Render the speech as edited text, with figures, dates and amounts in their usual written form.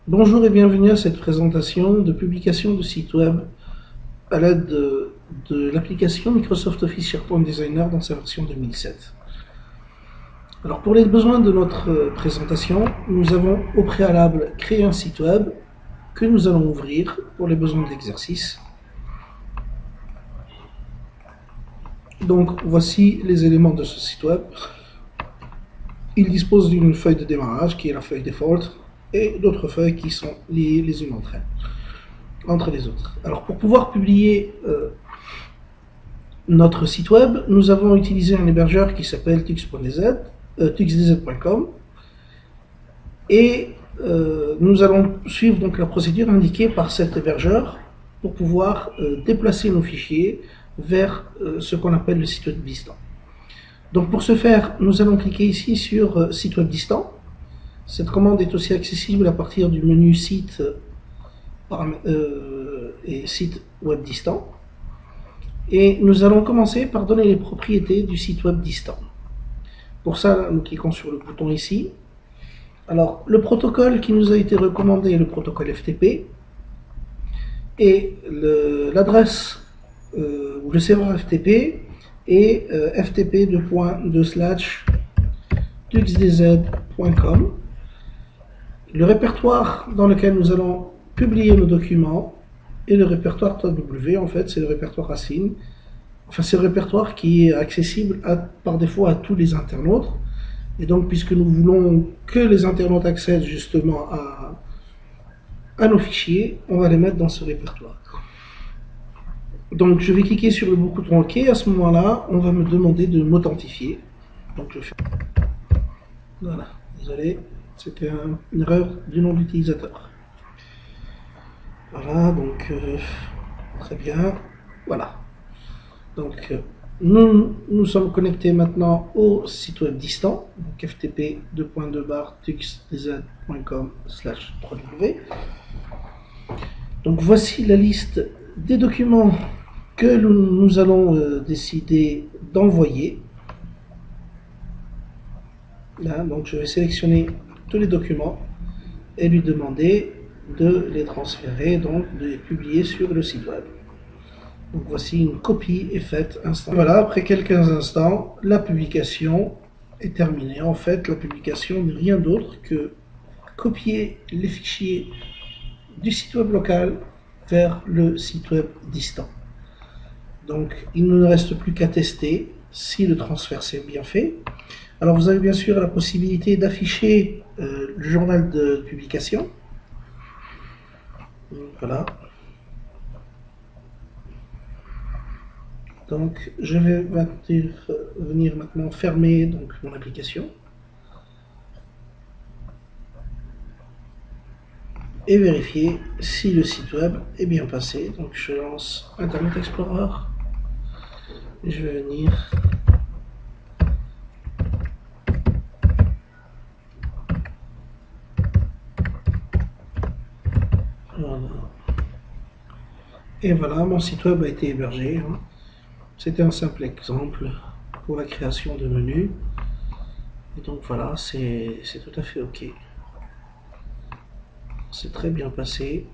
Bonjour et bienvenue à cette présentation de publication de site web à l'aide de l'application Microsoft Office SharePoint Designer dans sa version 2007. Alors pour les besoins de notre présentation, nous avons au préalable créé un site web que nous allons ouvrir pour les besoins de l'exercice. Donc voici les éléments de ce site web. Il dispose d'une feuille de démarrage qui est la feuille default et d'autres feuilles qui sont liées les unes entre les autres. Alors pour pouvoir publier notre site web, nous avons utilisé un hébergeur qui s'appelle tuxdz.com et nous allons suivre donc la procédure indiquée par cet hébergeur pour pouvoir déplacer nos fichiers vers ce qu'on appelle le site web distant. Donc pour ce faire, nous allons cliquer ici sur site web distant. Cette commande est aussi accessible à partir du menu site et site web distant. Et nous allons commencer par donner les propriétés du site web distant. Pour ça, nous cliquons sur le bouton ici. Alors, le protocole qui nous a été recommandé est le protocole FTP. Et l'adresse ou le serveur FTP est ftp://tuxdz.com. Le répertoire dans lequel nous allons publier nos documents et le répertoire TW, en fait, c'est le répertoire racine. Enfin, c'est le répertoire qui est accessible par défaut à tous les internautes. Et donc, puisque nous voulons que les internautes accèdent justement à nos fichiers, on va les mettre dans ce répertoire. Donc, je vais cliquer sur le bouton OK. À ce moment-là, on va me demander de m'authentifier. Donc, je fais. Voilà, désolé, c'était une erreur du nom d'utilisateur. Voilà, donc très bien. Voilà. Donc nous sommes connectés maintenant au site web distant, donc ftp://tuxdz.com/3w. Donc voici la liste des documents que nous allons décider d'envoyer. Là, donc je vais sélectionner tous les documents et lui demander de les transférer, donc de les publier sur le site web. Donc voici une copie est faite instant. Voilà, après quelques instants, la publication est terminée. En fait, la publication n'est rien d'autre que copier les fichiers du site web local vers le site web distant. Donc il ne reste plus qu'à tester si le transfert s'est bien fait. Alors vous avez bien sûr la possibilité d'afficher le journal de publication. Voilà. Donc je vais venir maintenant fermer donc, mon application et vérifier si le site web est bien passé. Donc je lance Internet Explorer et je vais venir voilà. Et voilà, mon site web a été hébergé. C'était un simple exemple pour la création de menus. Et donc voilà, c'est tout à fait OK. C'est très bien passé.